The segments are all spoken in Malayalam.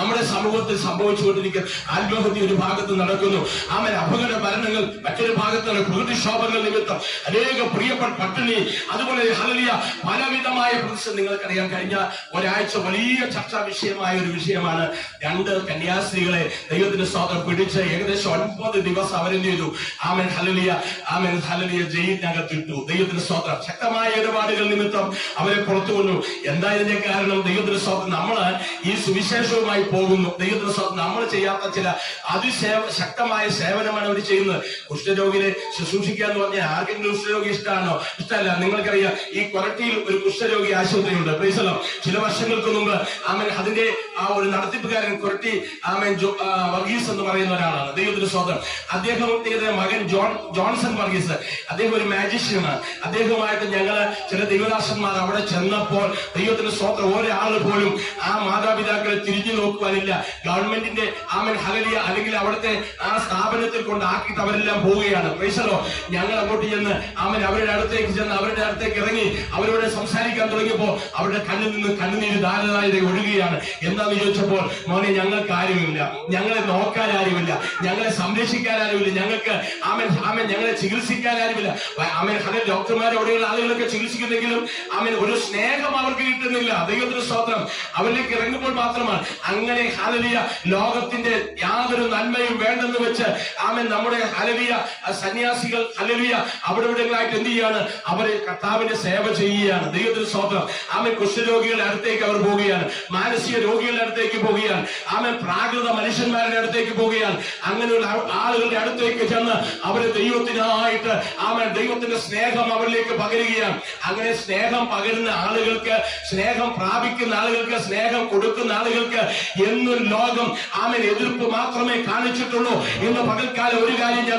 നമ്മുടെ സമൂഹത്തിൽ സംഭവിച്ചുകൊണ്ടിരിക്കുന്ന ആത്മഹത്യ ഒരു ഭാഗത്ത് നടക്കുന്നു. ആമേൻ. അപകട മരണങ്ങൾ മറ്റൊരു ഭാഗത്താണ്. പ്രകൃതിക്ഷോഭങ്ങൾ നിമിത്തം അനേക പ്രിയപ്പെട്ട പട്ടിണി, അതുപോലെ ഹല്ലേലൂയ പലവിധമായ പ്രതിസന്ധി. നിങ്ങൾക്കറിയാം, കഴിഞ്ഞ ഒരാഴ്ച വലിയ ചർച്ചാ വിഷയമായ ഒരു വിഷയമാണ്. 2 കന്യാസ്ത്രീകളെ ദൈവത്തിന്റെ സ്തോത്രം പിടിച്ച് ഏകദേശം 9 ദിവസം അവരെന്ത് ചെയ്തു? ആമേൻ ഹല്ലേലൂയ, ആമേൻ ഹല്ലേലൂയ, ജയിലിനകത്തിട്ടു. ദൈവത്തിന്റെ സ്തോത്രം. ശക്തമായ ഇടപാടുകൾ നിമിത്തം അവരെ പുറത്തു കൊണ്ടു. എന്താ ഇതിന്റെ കാരണം? ദൈവത്തിന്റെ സ്തോത്രം. നമ്മള് ഈ സുവിശേഷവുമായി പോകുന്നു. ദൈവത്തിന്റെ സ്തോത്രം. നമ്മൾ ചെയ്യാത്ത ചില ശക്തമായ സേവനമാണ് അവർ ചെയ്യുന്നത്. കുഷ്ഠരോഗിയെ ശുശ്രൂഷിക്കുക എന്ന് പറഞ്ഞാൽ ആർക്കെങ്കിലും കുഷ്ഠരോഗി ഇഷ്ടമാണോ? ഇഷ്ടമല്ല. നിങ്ങൾക്കറിയാം, ഈ കൊരട്ടിയിൽ ഒരു കുഷ്ഠരോഗി ആശുപത്രിയുണ്ട്. പ്രൈസലോ. ചില വർഷങ്ങൾക്ക് മുമ്പ് ആമേൻ അതിന്റെ ആ ഒരു നടത്തിപ്പുകാരൻ കൊരട്ടി ആമേൻ വർഗീസ് എന്ന് പറയുന്ന ഒരാളാണ്. ദൈവത്തിന്റെ സ്തോത്രം. അദ്ദേഹത്തിന്റെ മകൻ ജോൺസൺ വർഗീസ്, അദ്ദേഹം ഒരു മാജിഷ്യനാണ്. അദ്ദേഹവുമായിട്ട് ഞങ്ങള് ചില ദൈവദാസന്മാർ അവിടെ ചെന്നപ്പോൾ ദൈവത്തിന്റെ സ്തോത്രം ഒരാൾ പോലും ആ മാതാപിതാക്കളെ തിരിഞ്ഞു നോക്കുവാനില്ല. ഗവൺമെന്റിന്റെ ആമേൻ ഹല്ലേലൂയ അല്ലെങ്കിൽ അവിടുത്തെ ആ സ്ഥാപനത്തിൽ കൊണ്ടാക്കിയിട്ട് അവരെല്ലാം പോവുകയാണ്. പ്രൈസലോ. ഞങ്ങൾ അങ്ങോട്ട് ചെന്ന് ആമേൻ അവരുടെ അടുത്തേക്ക് ചെന്ന് അവരുടെ അടുത്തേക്ക് ഇറങ്ങി അവരോട് സംസാരിക്കാൻ തുടങ്ങിയപ്പോൾ അവരുടെ കണ്ണിൽ നിന്ന് കണ്ണുനീര് ധാരാളമായി ഒഴുകുകയാണ്. എന്താന്ന് ചോദിച്ചപ്പോൾ, മോനെ ഞങ്ങൾക്ക് ആരുമില്ല, ഞങ്ങളെ നോക്കാൻ ആരുമില്ല, ഞങ്ങളെ സംരക്ഷിക്കാൻ ആരുമില്ല, ഞങ്ങൾക്ക് ആമേൻ ആമേൻ ഞങ്ങളെ ചികിത്സിക്കാൻ ആരുമില്ല. Amen hallelujah. ഡോക്ടർമാർ അവിടെയുള്ള ആളുകളൊക്കെ ചികിത്സിക്കുന്നെങ്കിലും ആമേൻ ഒരു സ്നേഹം അവർക്ക് കിട്ടുന്നില്ല. ദൈവത്തിന്റെ സ്തോത്രം. അവരിലേക്ക് ഇറങ്ങുമ്പോൾ മാത്രമാണ്. അങ്ങനെ ഹല്ലേലൂയ ലോകത്തിന്റെ യാതൊരു നന്മയും വേണ്ടെന്ന് വെച്ച് ആമേൻ നമ്മുടെ ഹല്ലേലൂയ സന്യാസികൾ ഹല്ലേലൂയ അവിടെ ഇവിടെയായിട്ട് എന്ത് ചെയ്യാണ്? അവര് കർത്താവിന്റെ സേവ ചെയ്യുകയാണ്. ദൈവത്തിന്റെ സ്തോത്രം. ആമേൻ കുഷ്ഠരോഗികളുടെ അടുത്തേക്ക് അവർ പോവുകയാണ്. മാനസിക രോഗികളുടെ അടുത്തേക്ക് പോവുകയാണ്. ആമേൻ പ്രാകൃത മനുഷ്യന്മാരുടെ അടുത്തേക്ക് പോവുകയാണ്. അങ്ങനെയുള്ള ആളുകളുടെ അടുത്തേക്ക് ചെന്ന് അവര് ദൈവത്തിനായിട്ട് ആമേൻ ദൈവത്തിന്റെ സ്നേഹം അവരിലേക്ക് പകരുകയാണ്. അങ്ങനെ സ്നേഹം പകരുന്ന ആളുകൾക്ക്, സ്നേഹം പ്രാപിക്കുന്ന ആളുകൾക്ക്, സ്നേഹം കൊടുക്കുന്ന ആളുകൾക്ക് എന്നും ലോകം ആമേൻ എതിർപ്പ് മാത്രമേ കാണിച്ചിട്ടുള്ളൂ. ഇന്ന് പകൽക്കാലം ഒരു കാര്യം ഞാൻ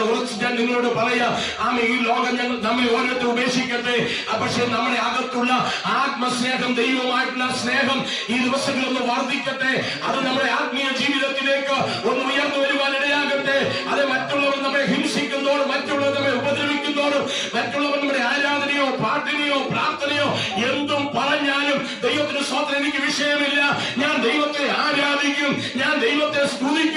നിങ്ങളോട് പറയാം. ആമേൻ ഈ ലോകം നമ്മെ ഓരോരുത്തരും ഉപേക്ഷിക്കട്ടെ. പക്ഷെ നമ്മുടെ അകത്തുള്ള ആത്മസ്നേഹം, ദൈവമായിട്ടുള്ള സ്നേഹം ഈ ദിവസങ്ങളൊന്ന് വർദ്ധിക്കട്ടെ. അത് നമ്മുടെ ആത്മീയ ജീവിതത്തിലേക്ക് ഒന്ന് ഉയർന്നു വരുവാൻ ഇടയാകട്ടെ. അത് മറ്റുള്ളവർ നമ്മെ ഹിംസിക്കുന്നതോടും മറ്റുള്ളവർ നമ്മെ ഉപദ്രവിക്കുന്നതോടും മറ്റുള്ളവർ നമ്മുടെ ആരാധനയോ പാട്ടിനെയോ പ്രാർത്ഥനയോ എന്തും പറഞ്ഞാലും ദൈവത്തിന് സ്തോത്രം, എനിക്ക് വിഷയമില്ല. ഞാൻ ദൈവത്തെ ആരാധിക്കും, ഞാൻ ദൈവത്തെ സ്തുതിക്കും.